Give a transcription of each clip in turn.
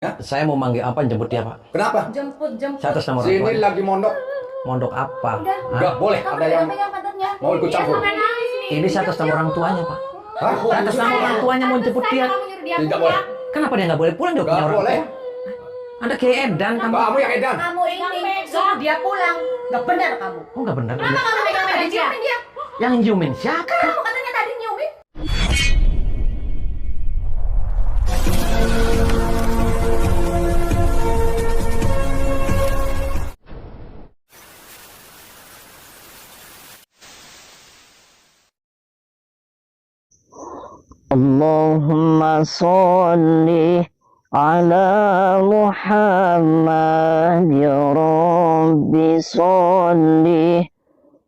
Ya? Saya mau manggil apa jemput dia, Pak? Kenapa? Jemput. Saya atas nama orang Sini tua. lagi mondok. Mondok apa? Udah. Enggak boleh ada yang mau ikut campur. Ini saya atas nama orang tuanya, Pak. Hah? Saya atas nama orang tuanya mau jemput dia. Tidak boleh. Kenapa dia nggak boleh pulang? Dia punya Enggak orang boleh. tua. Anda kayak Edan kamu. Kamu yang edan. Kamu ini suruh dia pulang. Gak benar kamu. Oh, nggak benar. Kenapa kamu megang dia? Yang nyiumin siapa? Kamu katanya tadi nyiumin. Allahumma sholli ala Muhammad ya Rabbi sholli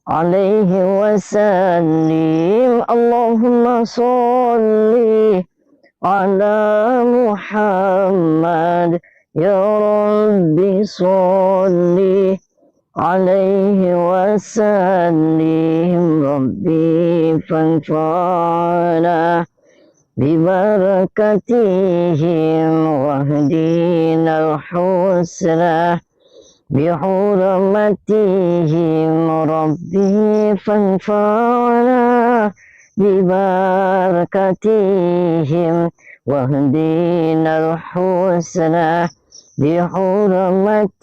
alaihi wasallim. Allahumma sholli ala Muhammad ya Rabbi sholli alaihi wasallim. Rabbi fanfa'na ببركتهم واهدنا الحسنى بحرمتهم ربي فانفعنا ببركتهم واهدنا الحسنى بحرمتهم.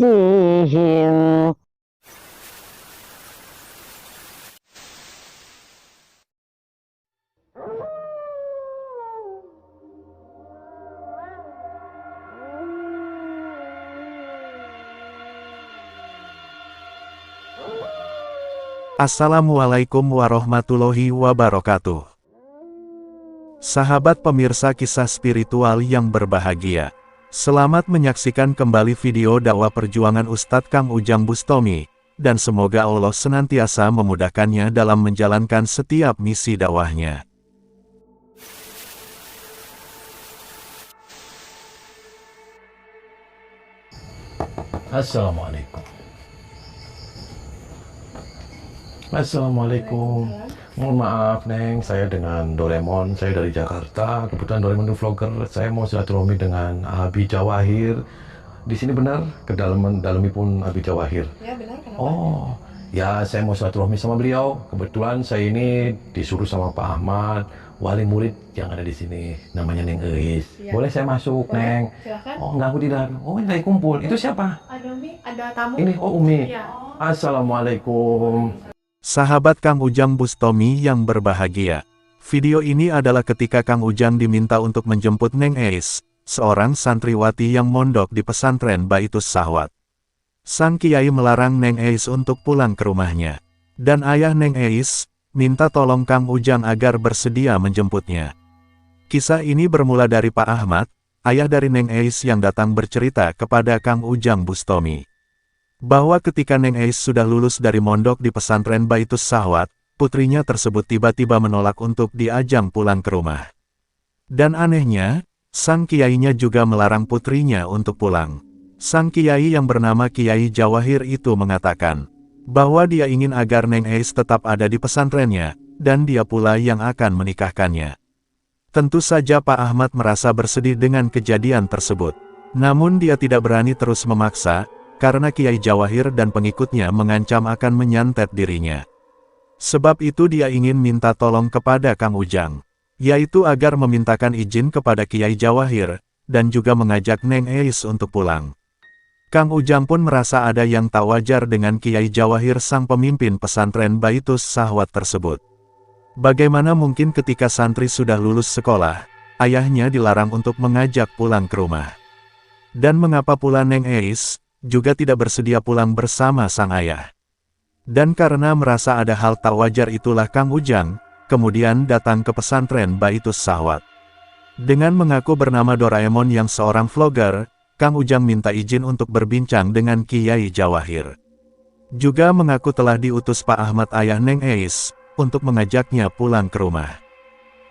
Assalamualaikum warahmatullahi wabarakatuh. Sahabat pemirsa kisah spiritual yang berbahagia, selamat menyaksikan kembali video dakwah perjuangan Ustadz Kang Ujang Bustomi, dan semoga Allah senantiasa memudahkannya dalam menjalankan setiap misi dakwahnya. Assalamualaikum. Assalamualaikum. Mohon maaf, Neng. Saya dengan Doraemon. Saya dari Jakarta. Kebetulan Doraemon itu vlogger. Saya mau silaturahmi dengan Abi Jawahir. Di sini benar? Dalami pun Abi Jawahir. Ya benar, kenapa? Oh, ya saya mau silaturahmi sama beliau. Kebetulan saya ini disuruh sama Pak Ahmad, wali murid yang ada di sini. Namanya Neng Eis. Ya. Boleh saya masuk, Neng? Silakan. Oh, enggak, aku tidak. Oh, ini lagi kumpul. Itu siapa? Ada Umi, ada tamu. Ini, oh Umi. Ya. Assalamualaikum. Sahabat Kang Ujang Bustomi yang berbahagia, video ini adalah ketika Kang Ujang diminta untuk menjemput Neng Eis, seorang santriwati yang mondok di pesantren Baitus Sahwat. Sang kiai melarang Neng Eis untuk pulang ke rumahnya, dan ayah Neng Eis minta tolong Kang Ujang agar bersedia menjemputnya. Kisah ini bermula dari Pak Ahmad, ayah dari Neng Eis yang datang bercerita kepada Kang Ujang Bustomi bahwa ketika Neng Eis sudah lulus dari mondok di pesantren Baitus Sahwat, putrinya tersebut tiba-tiba menolak untuk diajak pulang ke rumah. Dan anehnya, sang kiainya juga melarang putrinya untuk pulang. Sang kiai yang bernama Kiai Jawahir itu mengatakan bahwa dia ingin agar Neng Eis tetap ada di pesantrennya, dan dia pula yang akan menikahkannya. Tentu saja Pak Ahmad merasa bersedih dengan kejadian tersebut. Namun dia tidak berani terus memaksa, karena Kiai Jawahir dan pengikutnya mengancam akan menyantet dirinya. Sebab itu dia ingin minta tolong kepada Kang Ujang, yaitu agar memintakan izin kepada Kiai Jawahir, dan juga mengajak Neng Eis untuk pulang. Kang Ujang pun merasa ada yang tak wajar dengan Kiai Jawahir sang pemimpin pesantren Baitus Sahwat tersebut. Bagaimana mungkin ketika santri sudah lulus sekolah, ayahnya dilarang untuk mengajak pulang ke rumah? Dan mengapa pula Neng Eis juga tidak bersedia pulang bersama sang ayah? Dan karena merasa ada hal tak wajar itulah Kang Ujang kemudian datang ke pesantren Baitus Sahwat. Dengan mengaku bernama Doraemon yang seorang vlogger, Kang Ujang minta izin untuk berbincang dengan Kiai Jawahir. Juga mengaku telah diutus Pak Ahmad ayah Neng Eis untuk mengajaknya pulang ke rumah.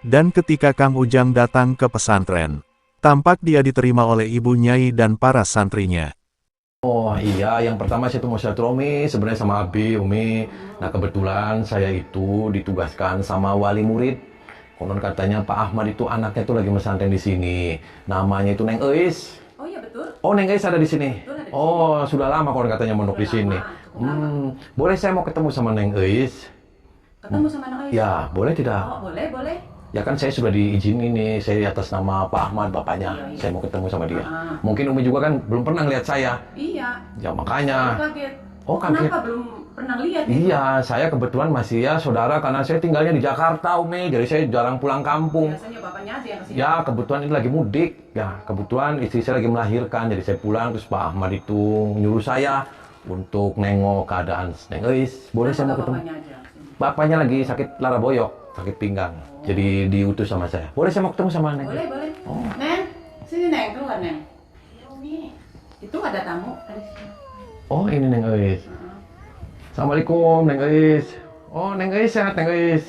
Dan ketika Kang Ujang datang ke pesantren, tampak dia diterima oleh Ibu Nyai dan para santrinya. Oh iya, yang pertama saya tuh mau silaturahmi sebenarnya sama Abi, Umi. Nah kebetulan saya itu ditugaskan sama wali murid. Konon katanya Pak Ahmad itu anaknya tuh lagi pesantren di sini. Namanya itu Neng Eis. Oh iya betul. Oh, Neng Eis ada di sini. Betul, ada di Oh, sudah lama kon katanya mondok di Sudah sini. lama. Boleh saya mau ketemu sama Neng Eis? Ketemu sama anak Eis? Ya, boleh tidak? Oh, boleh, boleh. Ya kan saya sudah diizin ini, saya atas nama Pak Ahmad bapaknya. Iya. Saya mau ketemu sama dia. Ah. Mungkin Umi juga kan belum pernah lihat saya. Iya. Ya makanya. Kaget. Oh, kaget. Kenapa belum pernah lihat? Ya? Iya, saya kebetulan masih ya saudara karena saya tinggalnya di Jakarta, Umi. Jadi saya jarang pulang kampung. Biasanya bapaknya aja yang kesini. Ya, kebetulan ini lagi mudik. Ya, kebetulan istri saya lagi melahirkan. Jadi saya pulang, terus Pak Ahmad itu nyuruh saya untuk nengok keadaan Neng Eis. Boleh saya mau ketemu? Bapaknya aja kesini. Bapaknya lagi sakit lara boyok, sakit pinggang. Jadi diutus sama saya. Boleh saya mau ketemu sama Neng? Boleh, boleh. Oh. Neng, sini Neng, keluar Neng. Ini. Itu ada tamu, ada sini. Oh, ini Neng Eis. Assalamualaikum, Neng Eis. Oh, Neng Eis sehat, Neng Eis.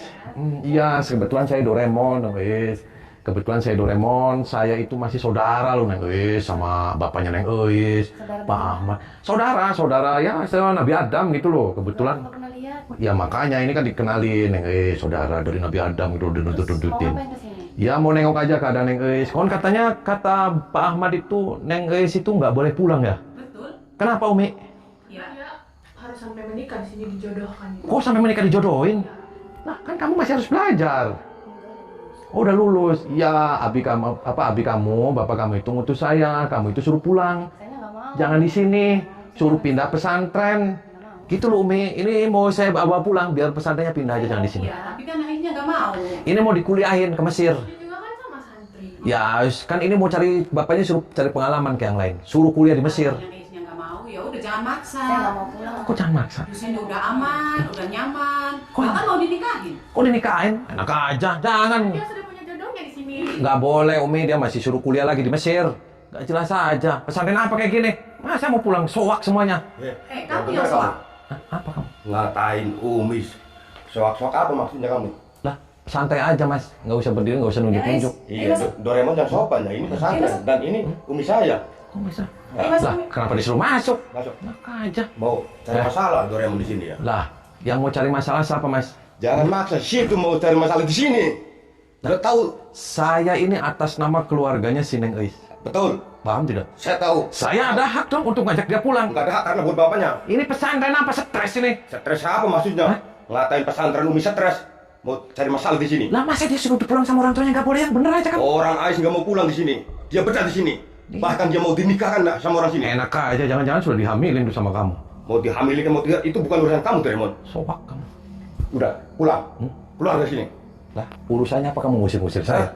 Iya, kebetulan saya Doraemon, Neng Eis. Kebetulan saya Doraemon, saya itu masih saudara loh, Neng Eis, sama bapaknya Neng Eis, Pak Ahmad. Saudara ya, saya Nabi Adam gitu loh, kebetulan. Nggak pernah lihat. Ya makanya ini kan dikenalin, Neng Eis, saudara dari Nabi Adam gitu, Mau dinuntut-nuntutin. ngapain kesini? Ya mau nengok aja keadaan Neng Eis. Kon katanya kata Pak Ahmad itu Neng Eis itu nggak boleh pulang ya? Betul. Kenapa Umi? Ya. Harus sampai menikah di sini dijodohkan. Kok sampai menikah dijodohin? Lah kan kamu masih harus belajar. Oh udah lulus. Ya abi kamu bapak kamu itu ngutus saya, kamu itu suruh pulang. Saya nggak mau. Jangan di sini, suruh pindah pesantren. Gitu loh Umi. Ini mau saya bawa pulang biar pesantrennya pindah aja jangan di sini. Ya, tapi kan Aisnya nggak mau. Ini mau dikuliahin ke Mesir. Dia juga kan sama santri. Ya, kan ini mau cari bapaknya suruh cari pengalaman ke yang lain. Suruh kuliah di Mesir. Yang Aisnya nggak mau, ya udah jangan maksa. Saya nggak mau pulang. Kok jangan maksa? Di sini udah aman, udah nyaman. Kok- Bahkan mau dinikahin. Kok dinikahin? Enak aja, jangan. Dia sudah punya jodohnya di sini. Nggak boleh Umi, dia masih suruh kuliah lagi di Mesir. Nggak jelas aja. Pesantren apa kayak gini? Masa mau pulang soak semuanya? Kamu yang soal. Hah, apa kamu? Ngatain Umi. Soak-soak apa maksudnya kamu? Lah, santai aja Mas. Nggak usah berdiri, nggak usah nunjuk-nunjuk. Iya, Doraemon yang sopan ya. Ini pesantren dan ini Umi saya. Kok bisa? Ya, Lah, kenapa disuruh masuk? masuk. Enak aja. Mau cari masalah Doraemon di sini ya. Lah, yang mau cari masalah siapa Mas? Jangan maksa situ mau cari masalah di sini. Udah tahu? Saya ini atas nama keluarganya si Neng Eis. Betul. Paham tidak? Saya tahu. Saya ada hak dong untuk ngajak dia pulang. Enggak ada hak karena buat bapaknya. Ini pesantren apa stres ini? Stres apa maksudnya? Hah? Ngatain pesantren Umi stres. Mau cari masalah di sini. Lah masa dia suruh pulang sama orang tuanya nggak boleh yang bener aja kan? Orang Ais nggak mau pulang di sini. Dia betah di sini. Bahkan dia mau dinikahkan nak sama orang sini. Enak aja, jangan-jangan sudah dihamilin tuh sama kamu. Mau dihamilin mau tidak itu bukan urusan kamu Doraemon. Soak kamu. Udah pulang. Keluar dari sini. Lah, urusannya apa kamu ngusir-ngusir saya?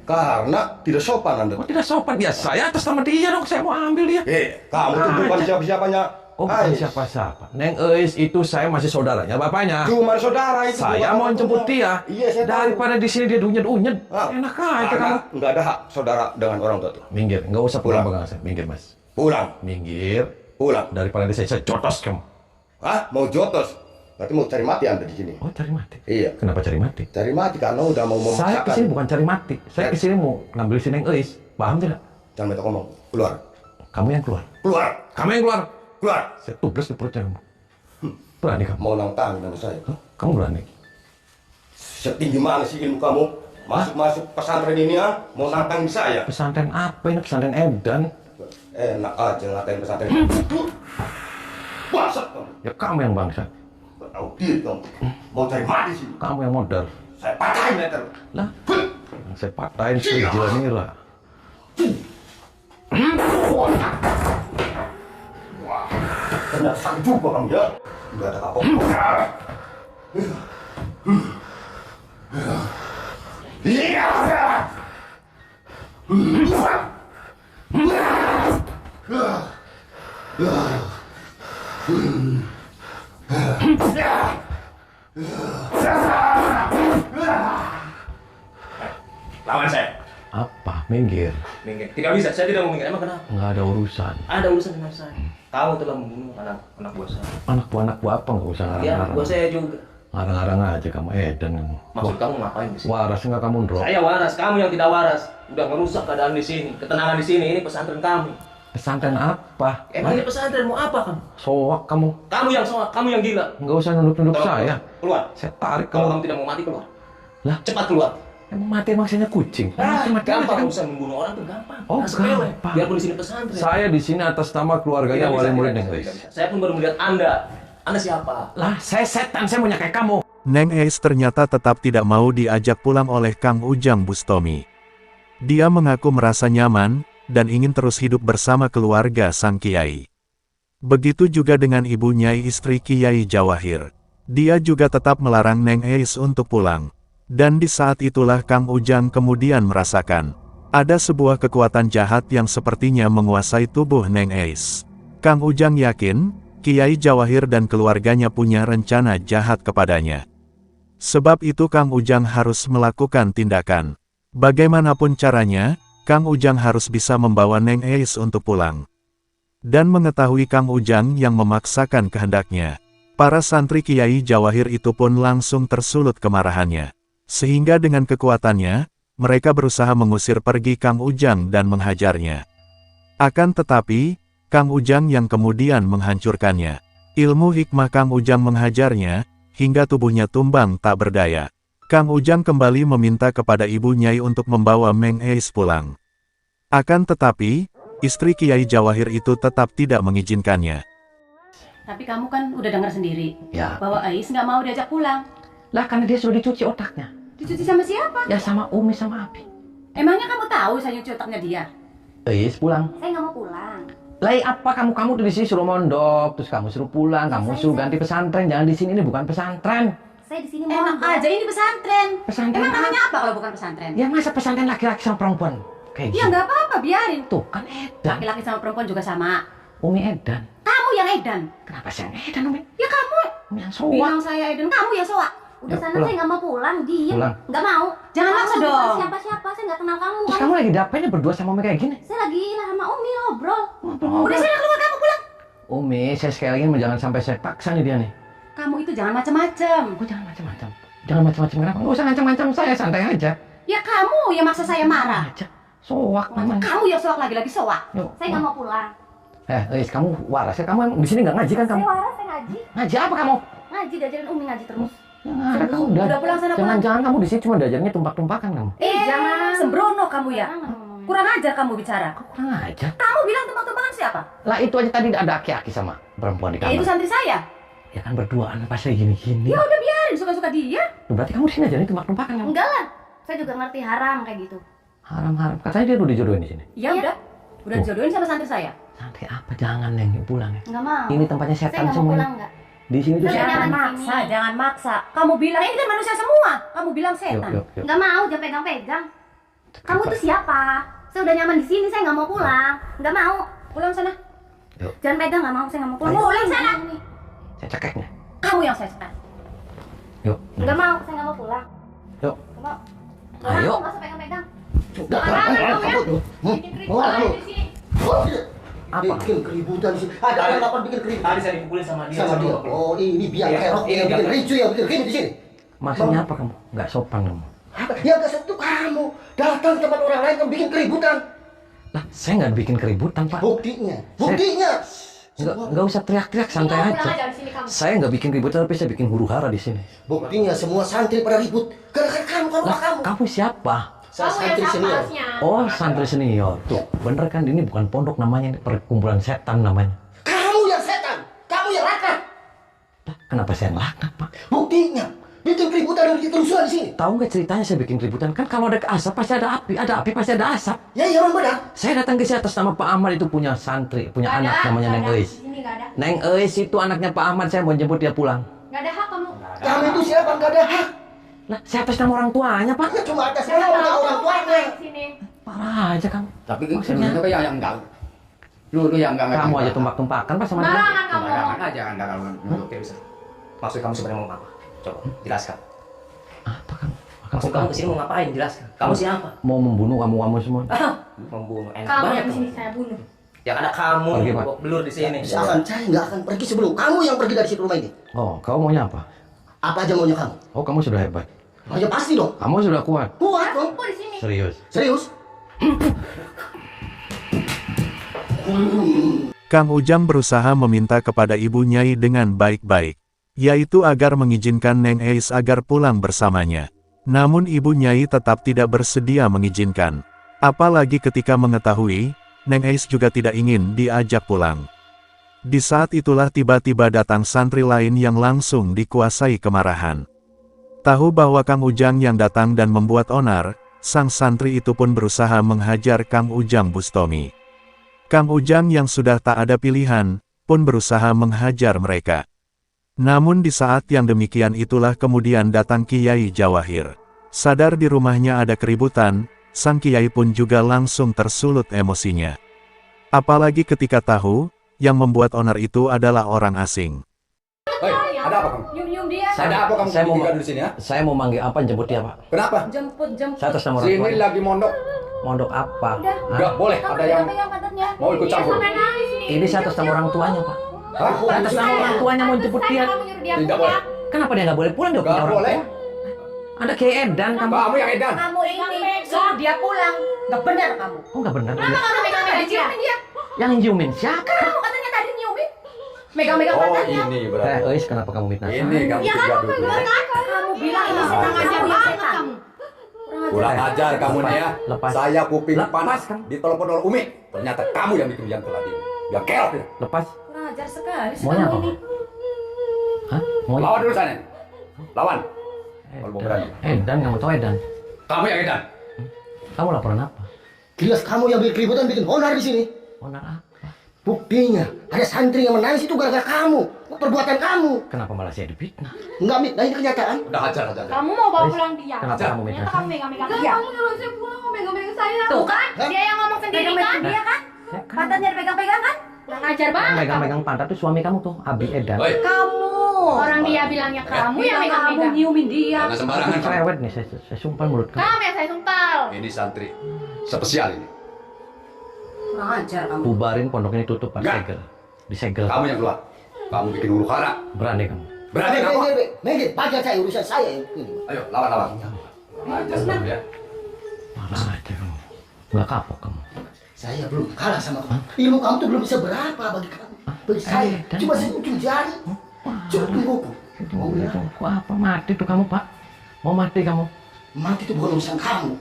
Karena tidak sopan Anda. Kok tidak sopan? Ya saya atas nama dia dong, saya mau ambil dia. Kamu tuh bukan Aja. siapa-siapanya. Oh, bukan Ais. siapa-siapa. Neng Eis itu saya masih saudaranya bapaknya. Cuma saudara itu. Saya bukan mau orang jemput tua. dia. Iya, saya tahu. Daripada di sini dia unyet-unyet. Ah, Enak aja karena kamu. nggak ada hak saudara dengan orang tua tuh. Minggir, nggak usah Pulang. pegang saya. Minggir, Mas. Pulang. Minggir. Pulang. Daripada saya jotos kamu. Hah? Mau jotos? Berarti mau cari mati Anda di sini. Oh, cari mati. Iya. Kenapa cari mati? Cari mati karena udah mau Saya memaksakan. kesini bukan cari mati. Saya kesini mau ngambil si Neng Eis. Paham tidak? Jangan banyak ngomong. Keluar. Kamu yang keluar. Keluar. Kamu yang keluar. Keluar. Saya tubles di perutnya kamu. Berani kamu? Mau nantang dengan saya. Hah? Kamu berani? Setinggi mana sih ilmu kamu? Masuk pesantren ini ah, mau nantang saya. Pesantren apa ini? Pesantren Edan. Enak aja ngatain pesantren. Bangsat kamu. Ya kamu yang bangsa. Nggak tahu diri kamu. Mau cari mati sih. Kamu yang modal. Saya patahin meter. Lah, yang saya patahin sejalan ini lah. Wah, ternyata sakit juga kamu ya. Nggak ada kapok. Lawan saya. Apa? Minggir. Minggir. Tidak bisa, saya tidak mau minggir. Emang kenapa? Nggak ada urusan. Ada urusan dengan saya. Kamu telah membunuh anak buah saya. Anak buah apa? Nggak usah Ya, anak ngarang-ngarang. buah saya juga. Ngarang-ngarang aja kamu Edan. Maksud kamu ngapain di sini? Waras nggak kamu, Ndro? Saya waras, kamu yang tidak waras. Udah ngerusak keadaan di sini, ketenangan di sini. Ini pesantren kami. Pesantren apa? Emang ini pesantren mau apa kamu? Soak kamu. Kamu yang soal, kamu yang gila. Nggak usah nunduk-nunduk Tolong, saya. Keluar. Saya tarik Kalau kamu. kamu tidak mau mati keluar. Lah? Cepat keluar. Emang mati maksudnya kucing? Mati Gampang aja kan? urusan membunuh orang tuh gampang. Oh, Nah, sepele. gampang. Biarpun di sini pesantren. Saya di sini atas nama keluarganya Tidak bisa, wali murid tidak Neng bisa, Eis. tidak bisa. Saya pun baru melihat Anda. Anda siapa? Lah, saya setan, saya mau kayak kamu. Neng Eis ternyata tetap tidak mau diajak pulang oleh Kang Ujang Bustomi. Dia mengaku merasa nyaman, dan ingin terus hidup bersama keluarga sang kiai. Begitu juga dengan ibu Nyai istri Kiai Jawahir. Dia juga tetap melarang Neng Eis untuk pulang. Dan di saat itulah Kang Ujang kemudian merasakan ada sebuah kekuatan jahat yang sepertinya menguasai tubuh Neng Eis. Kang Ujang yakin, Kiai Jawahir dan keluarganya punya rencana jahat kepadanya. Sebab itu Kang Ujang harus melakukan tindakan. Bagaimanapun caranya, Kang Ujang harus bisa membawa Neng Eis untuk pulang. Dan mengetahui Kang Ujang yang memaksakan kehendaknya, para santri Kiai Jawahir itu pun langsung tersulut kemarahannya. Sehingga dengan kekuatannya, mereka berusaha mengusir pergi Kang Ujang dan menghajarnya. Akan tetapi, Kang Ujang yang kemudian menghancurkannya. Ilmu hikmah Kang Ujang menghajarnya, hingga tubuhnya tumbang tak berdaya. Kang Ujang kembali meminta kepada ibu Nyai untuk membawa Neng Eis pulang. Akan tetapi, istri Kiai Jawahir itu tetap tidak mengizinkannya. Tapi kamu kan udah dengar sendiri Ya. bahwa Ais nggak mau diajak pulang. Lah, karena dia sudah dicuci otaknya. Dicuci sama siapa? Ya sama Umi sama Abi. Emangnya kamu tahu saya nyuci otaknya dia? Eis pulang. Saya nggak mau pulang. Lah, apa kamu di sini suruh mondok, terus kamu suruh pulang, kamu suruh ganti pesantren. Jangan di sini, ini bukan pesantren. Saya di sini mau. Enak aja ini pesantren. Pesantren Emang apa? namanya apa kalau bukan pesantren? Ya masa pesantren laki-laki sama perempuan? Kayak Ya nggak apa-apa, biarin. Tuh kan edan. Laki-laki sama perempuan juga sama. Umi edan. Kamu yang edan. Kenapa saya edan, Umi? Ya kamu. Umi yang soak. Bilang saya edan, kamu yang soak. Udah Yuk, sana pulang. saya nggak mau pulang. Diem. Pulang. Nggak mau. Jangan Kamu maksa bukan dong. Siapa-siapa. Saya nggak kenal kamu. Terus Kan? kamu lagi ngapain berdua sama Umi kayak gini? Saya lagi lah sama Umi ngobrol. Udah sana keluar, kamu pulang. Umi, saya sekali lagi jangan sampai saya paksa nih dia nih. Kamu itu jangan macam-macam. Gue jangan macam-macam. Jangan macam-macam kenapa? Gak usah ngancam-ngancam saya, santai aja. Ya kamu yang maksa saya marah. Aja. Soak namanya. Kamu yang soak lagi-lagi soak. Yuk. Saya nggak mau pulang. Eis, kamu waras ya? Kamu di sini nggak ngaji kan kamu? Saya waras, saya ngaji. Ngaji apa kamu? Ngaji, diajarin Umi ngaji terus. Jangan, kamu udah. Udah pulang sana, pulang. Jangan kamu di sini cuma diajarnya tumpak-tumpakan kamu. Jangan sembrono kamu ya. Jangan ngomongin. Kurang ajar kamu bicara. Kurang aja. Kamu bilang tembak-tembakan siapa? Lah itu aja tadi ada aki-aki sama perempuan di Ya itu kamar. santri saya. Ya kan berduaan pasti gini-gini. Ya udah biarin, suka-suka dia. Tuh, berarti kamu di sini ajarin tumpak-tumpakan kamu. Enggak lah. Saya juga ngerti haram kayak gitu. Haram-haram. Katanya dia udah dijodohin di sini. Ya udah. Udah dijodohin sama santri saya. Santai apa? Jangan Neng, pulang ya. Enggak mau. Ini tempatnya Saya setan nggak mau semua. pulang enggak. Di sini tuh Saya setan. nyaman. maksa, jangan maksa. Kamu bilang ini kan manusia semua. Kamu bilang Yuk, setan. yuk, yuk. Enggak mau, jangan pegang-pegang. Kamu tuh siapa? Saya udah nyaman di sini, saya nggak mau pulang. Nggak mau. Pulang sana. Yuk. Jangan pegang, nggak mau, saya nggak mau pulang. Ayo. Pulang sana. Saya cekeknya. Kamu yang saya setan. Yuk. Nggak mau, saya nggak mau pulang. Yuk. Nggak mau. Ayo. Nggak usah pegang-pegang. Apa? Bikin keributan di sini. Ada yang kapan bikin keributan? Tadi saya dipukulin sama dia. Sama dia. Oh, ini biar Iya, kerok iya, yang bikin iya. ricu yang bikin gini di sini. Maksudnya apa kamu? Nggak sopan kamu. Apa? Ya gak satu kamu datang ke tempat orang lain kamu bikin keributan. Lah, saya nggak bikin keributan, Pak. Buktinya, buktinya. Nggak usah teriak-teriak, santai Pulang aja. aja di sini kamu. Saya nggak bikin keributan, tapi saya bikin huru-hara di sini. Buktinya semua santri pada ribut gara-gara kamu, kalau Lah, kamu. kamu siapa? Saya Kamu yang santri siapa senior. harusnya? Oh, santri senior. Tuh, bener kan? Ini bukan pondok namanya, ini perkumpulan setan namanya. Kamu yang setan, kamu yang laknat. Lah, kenapa saya laknat, Pak? Buktinya bikin keributan dan bikin kerusuhan di sini. Tahu nggak ceritanya saya bikin keributan? Kan kalau ada asap pasti ada api pasti ada asap. Ya iya benar. Saya datang ke sini atas nama Pak Ahmad, itu punya santri, punya Nggak anak ada, namanya nggak Neng ada. Eis. Di sini nggak ada. Neng Eis itu anaknya Pak Ahmad, saya mau jemput dia pulang. Nggak ada hak kamu. Kamu itu siapa? Gak ada hak. Lah, saya atas nama orang tuanya, Pak. Ya cuma atas Saya nama nggak tahu orang kamu tuanya. ngapain di sini. Parah aja kamu. Tapi Maksudnya? itu yang enggak. Lu yang enggak. Kamu aja tumpak-tumpakan Pak sama dia. Barangan kamu. Sembarangan aja anda kalau. Oke, bisa. Maksud kamu sebenarnya mau apa? Coba, jelaskan. Apa kamu? Akan Maksud kamu kesini mau ngapain? Jelaskan. Kamu siapa? mau membunuh kamu semua. Membunuh. Enak Kamu banget yang di kamu. sini saya bunuh. Yang ada kamu Pergi, Pak. kok belur di sini. Saya nggak akan pergi sebelum kamu yang pergi dari situ rumah ini. Oh, kamu maunya apa? Apa aja maunya kamu? Oh, kamu sudah hebat. Oh, ya pasti dong. Kamu sudah kuat. Kuat dong. Aku di sini. Serius. Serius? Kang Ujang berusaha meminta kepada Ibu Nyai dengan baik-baik, yaitu agar mengizinkan Neng Eis agar pulang bersamanya. Namun ibu Nyai tetap tidak bersedia mengizinkan. Apalagi ketika mengetahui, Neng Eis juga tidak ingin diajak pulang. Di saat itulah tiba-tiba datang santri lain yang langsung dikuasai kemarahan. Tahu bahwa Kang Ujang yang datang dan membuat onar, sang santri itu pun berusaha menghajar Kang Ujang Bustomi. Kang Ujang yang sudah tak ada pilihan, pun berusaha menghajar mereka. Namun di saat yang demikian itulah kemudian datang Kiai Jawahir. Sadar di rumahnya ada keributan, sang Kiai pun juga langsung tersulut emosinya. Apalagi ketika tahu, yang membuat onar itu adalah orang asing. Hei, ada apa kamu? Nyium-nyium dia. Ada apa kamu saya mau tinggal di sini ya? Saya mau manggil apa jemput dia, Pak? Kenapa? Jemput. Saya atas nama orang Sini tua. lagi mondok. Mondok apa? Udah. Nggak boleh Kamu ada yang pegang pantatnya. mau ikut campur. Sampai nangis nih. Ini saya atas nama orang tuanya, Pak. Hah? Saya atas nama orang tuanya mau jemput dia. Kamu nyuruh dia Tidak pulang. boleh. Kenapa dia nggak boleh pulang? Dia punya Nggak orang boleh. tua. Anda kayak Edan kamu. Kamu yang edan. Kamu ini suruh dia pulang. Nggak benar kamu. Oh nggak benar. Kenapa kamu megang-megang dia? Yang nyiumin siapa? Kamu katanya tadi nyiumin. Megang-megang Oh pantatnya. ini berarti. Eis, kenapa kamu minta? Ini kamu Ya tiga kamu dulu. megang aku. Kamu bilang ini Ah. sedang ajar Kurang banget ajar kamu. Kurang ajar kamu nih ya. Lepas. Saya kuping Lepas panas kamu. ditelepon oleh Umi. Ternyata kamu yang bikin Wian tadi. Yang kelok ya. Lepas. Kurang ajar sekali sih Maunya kamu apa? ini. Hah? Mau? Lawan dulu sana. Lawan. Kalau mau berani. Edan, kamu tahu Edan? Kamu yang edan. Kamu laporan apa? Jelas kamu yang bikin keributan, bikin onar di sini. Onar apa? Buktinya ada santri yang menangis itu gara-gara kamu, perbuatan kamu. Kenapa malah saya difitnah? Enggak, Mit, nah ini kenyataan. Udah hajar aja. Kamu mau bawa pulang dia. Kenapa kamu minta? Ternyata kamu megang-megang Enggak, dia. kamu nyuruh saya pulang, kamu megang-megang saya. Tuh kan? Dia yang ngomong sendiri kan? Pegang-pegang dia kan? Pantatnya dipegang-pegang kan? Kurang ajar Yang banget. megang-megang pantat tuh suami kamu tuh, Abi Edan. Hei, Kamu. Orang dia bilangnya kamu yang Kamu megang-megang. nyiumin dia. jangan sembarangan kamu. Cerewet nih, saya sumpah mulut kamu. Kamu yang saya sumpal. Ini santri spesial ini. Kurang ajar kamu. Bubarin pondok ini tutup, Pak. Enggak. Segel. Disegel. Kamu yang keluar. Kamu bikin huru hara. Berani kamu. Berani kamu? Mengge, pakai saya urusan saya ini. Ayo lawan. Ajar kamu ya. Mana aja kamu. Nggak kapok kamu. Saya belum kalah sama kamu. Ilmu kamu tuh belum bisa berapa bagi kamu. Bagi saya, dan- cuma seujung jari. Cukup tunggu. Oh, kok apa mati tuh kamu, Pak? Mau mati kamu? Mati itu bukan urusan kamu.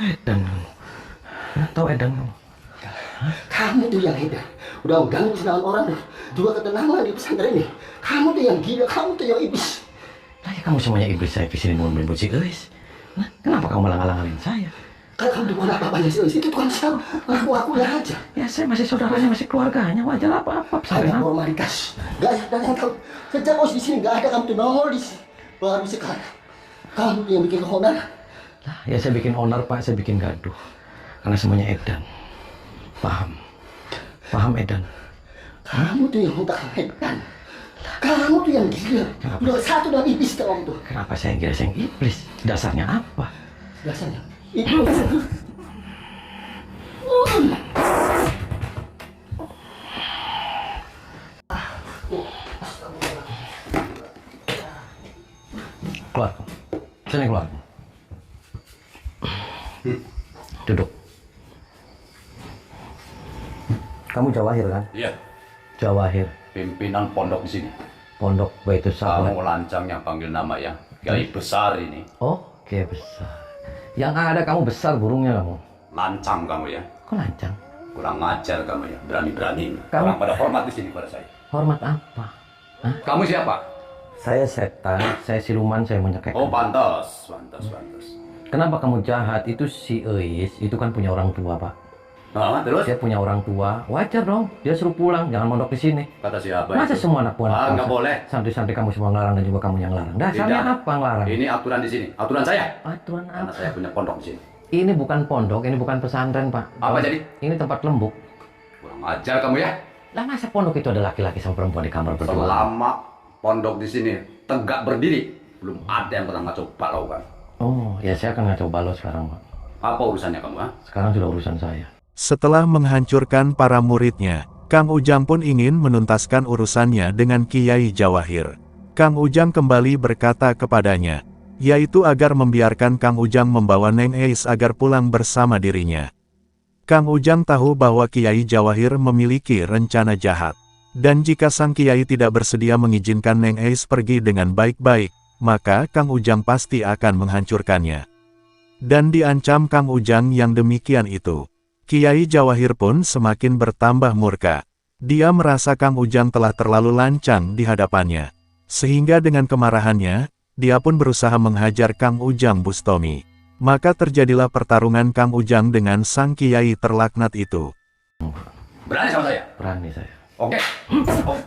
Edan. Tahu Edan kamu? Kamu tuh yang edan. Udah ganggu kesenangan orang, juga ketenangan di pesantren ini. Kamu tuh yang gila, kamu tuh yang iblis. Lah ya kamu semuanya iblis, saya kesini mau menyebut si Eis. Nah, kenapa kamu malah ngalang-ngalangin saya? Kalau kamu tuh bukan apa-apanya sih, itu tukang siapa? Aku aja. Ya saya masih saudaranya, masih keluarganya, wajar apa-apa. Ada Saya formalitas. Gak ada yang tahu. Sejak kau di sini gak ada kamu tuh nongol di sini. Baru sekarang. Kamu tuh yang bikin onar. Lah, ya saya bikin onar, Pak, saya bikin gaduh. Karena semuanya Edan. Paham? Paham Edan? Kamu tuh yang otak edan. Kamu tuh yang gila. Udah satu dengan iblis kamu tuh. Kenapa saya kira saya iblis? Dasarnya apa? Biasanya. Iblis. Keluar. Sini keluar. Duduk. Kamu Jawahir kan? Iya. Jawahir. Pimpinan pondok di sini. Pondok Baitus Sahabat. Kamu lancang yang panggil nama ya. Kiai besar ini. Oh, Kiai besar. Yang ada kamu besar burungnya kamu. Lancang kamu ya. Kok lancang? Kurang ajar kamu ya. Berani-berani. Kamu- Orang pada hormat di sini pada saya. Hormat apa? Kamu siapa? Saya setan, saya siluman, saya menyekek. Oh pantas. Kenapa kamu jahat? Itu si Eis, itu kan punya orang tua, Pak. Nah, terus? Dia punya orang tua, wajar dong. Dia suruh pulang, jangan mondok di sini. Kata siapa Masa itu? semua anak buah Nggak boleh. Santri-santri kamu semua ngelarang dan juga kamu yang larang. Dasarnya Tidak. apa ngelarang? Ini aturan di sini. Aturan saya. Aturan Karena apa? saya punya pondok di sini. Ini bukan pondok, ini bukan pesantren, Pak. Apa jadi? Ini tempat lembuk. Kurang ajar kamu ya. Lah masa pondok itu ada laki-laki sama perempuan di kamar berdua? Selama pondok di sini tegak berdiri, belum ada yang pernah ngaco balau kan. Oh, ya saya akan ngaco balos sekarang, Pak. Apa urusannya kamu, ha? Sekarang sudah urusan saya. Setelah menghancurkan para muridnya, Kang Ujang pun ingin menuntaskan urusannya dengan Kiai Jawahir. Kang Ujang kembali berkata kepadanya, yaitu agar membiarkan Kang Ujang membawa Neng Eis agar pulang bersama dirinya. Kang Ujang tahu bahwa Kiai Jawahir memiliki rencana jahat. Dan jika sang Kiai tidak bersedia mengizinkan Neng Eis pergi dengan baik-baik, maka Kang Ujang pasti akan menghancurkannya. Dan diancam Kang Ujang yang demikian itu. Kiai Jawahir pun semakin bertambah murka. Dia merasa Kang Ujang telah terlalu lancang di hadapannya. Sehingga dengan kemarahannya, dia pun berusaha menghajar Kang Ujang Bustomi. Maka terjadilah pertarungan Kang Ujang dengan sang Kiai terlaknat itu. Berani sama saya? Berani saya. Oke. Oh.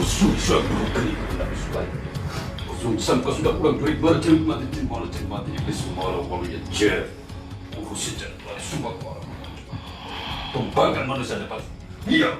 Susah berukri tapi suai. Susah kau sudah pulang dari bercerita mati iblis malu malu ya cer. Urusin jangan semua orang. Tumpahkan manusia depan. Iya.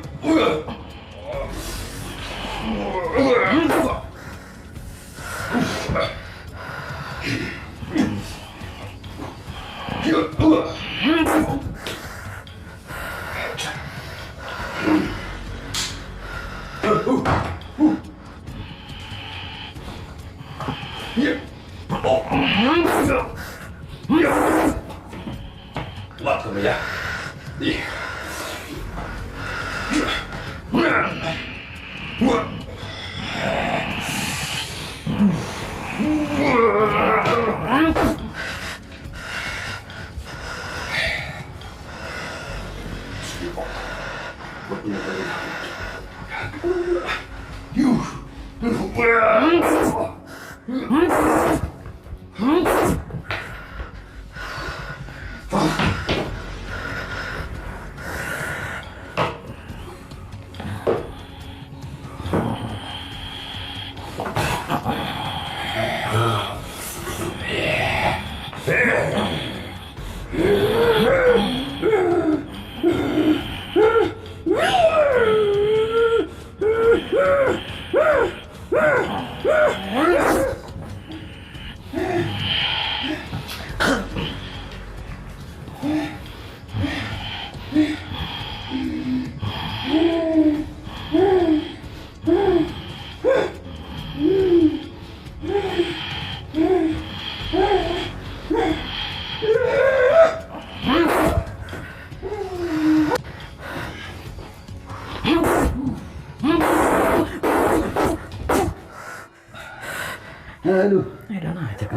Aduh. Edan aja kan.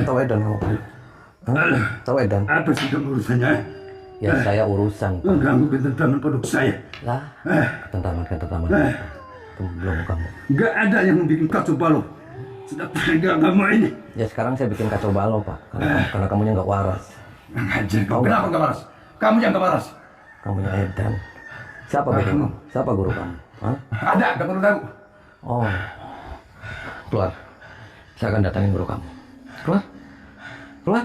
Tahu Edan kamu. Tahu Edan. Apa sih kamu urusannya? Ya saya urusan. Mengganggu ketentraman produk saya. Lah. Ketentraman. Belum kamu. Gak ada yang membuat kacau balau. Sudah pegang kamu ini. Ya sekarang saya bikin kacau balau Pak. Karena kamunya nggak waras. Ngajar kau. Kenapa nggak waras? Kamu yang nggak waras. Kamunya Edan. Siapa kamu? Siapa guru kamu? Hah? Ada. Gak perlu tahu. Oh. Keluar. Saya akan datangin guru kamu. Keluar.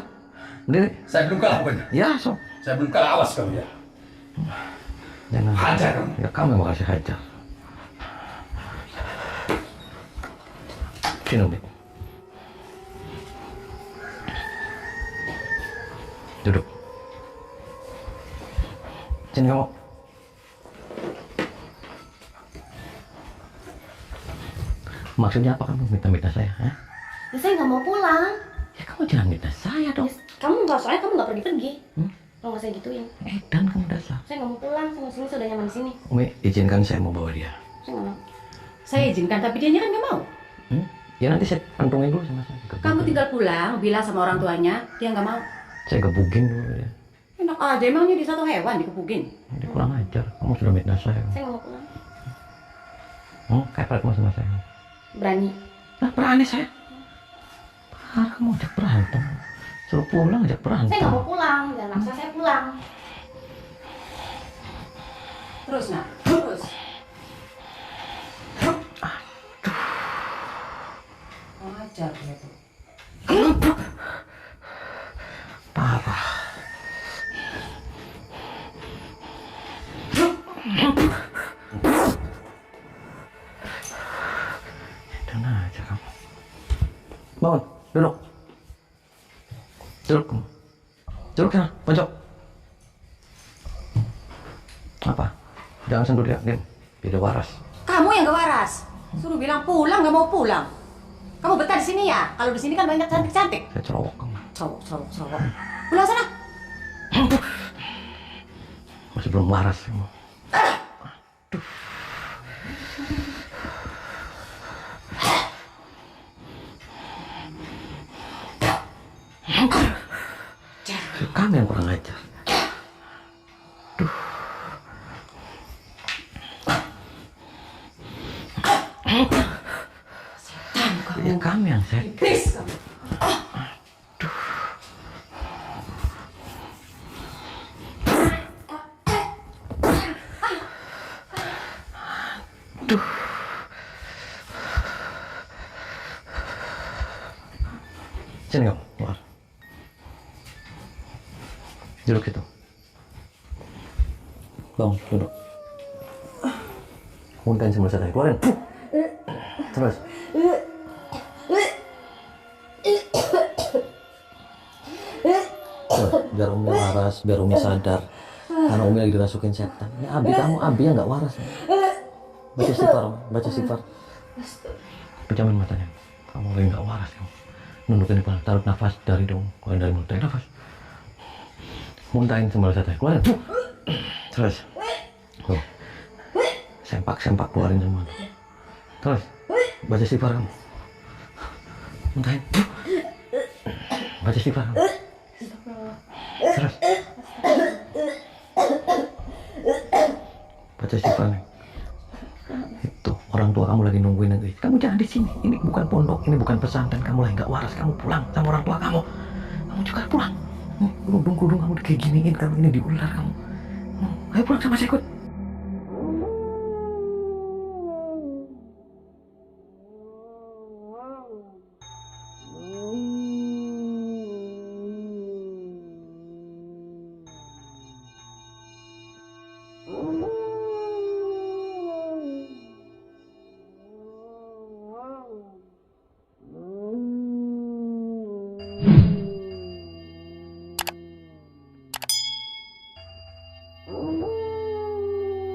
Berdiri. Saya belum kalah pokoknya. Ya, so. Saya belum kalah, awas kamu ya. Jangan. Hajar kamu. Ya kamu yang bakal saya hajar. Sini, Umi. Duduk. Sini kamu. Maksudnya apa kamu minta saya? Hah? Ya, saya nggak mau pulang. Ya kamu jangan minta saya dong. Kamu nggak, soalnya kamu nggak pergi-pergi. Kalau nggak saya gituin. Dan kamu dasar. Saya nggak mau pulang, sama sini saya udah nyaman di sini. Umi, izinkan saya mau bawa dia. Saya nggak mau. Saya izinkan, tapi dia kan nggak mau. Ya nanti saya kantongin dulu sama saya. Kamu tinggal pulang, bilang sama orang tuanya, dia nggak mau. Saya gebugin dulu ya. Enak aja, emangnya di satu hewan dikebugin. Dia kurang ajar. Kamu sudah mitnah saya. Saya nggak mau pulang. Kayak kamu sama saya. Berani. Nah, berani saya. Kamu ajak berantem. Suruh pulang ajak berantem. Saya nggak mau pulang, jangan maksa saya pulang. Terus nak, terus. Ajar dia tuh. Parah. Dan aja kamu. Bangun, duduk. Duduk. Duduk sana, pojok. Apa? Jangan sentuh dia, diam. Biar dia waras. Kamu yang gak waras. Suruh bilang pulang, gak mau pulang. Kamu betah di sini ya? Kalau di sini kan banyak cantik-cantik. Saya cerowok kamu. Cerowok. Pulang sana. Masih belum waras kamu. Aduh. Kamu yang kurang ajar. Aduh. Setan kamu. Ya, kamu yang setan. Iblis kamu. Aduh. Aduh. Sini kamu, keluar. Duduk situ. Bangun, duduk. Muntahin semua saya, keluarin. Terus. Tuh, biar Umi waras, biar Umi sadar. Karena Umi lagi dirasukin setan. Ini Abi kamu, Abi yang nggak waras. Baca sifar, baca sifar. Pejamin matanya. Kamu lagi nggak waras kamu. Nundukin kepala, taruh nafas dari dong, keluarin dari mulut, tarik nafas. Muntahin sembal sate, keluarin. Terus. Tuh. Sempak keluarin semua. Terus. Baca sifar kamu. Muntahin. Baca sifar kamu. Terus. Baca sifar nih. Itu orang tua kamu lagi nungguin nanti. Kamu jangan di sini. Ini bukan pondok, ini bukan pesantren. Kamu lagi nggak waras. Kamu pulang sama orang tua kamu. Kamu juga pulang. Kerudung kamu udah kayak giniin. Kamu ini diular kamu. Ayo pulang sama saya ikut.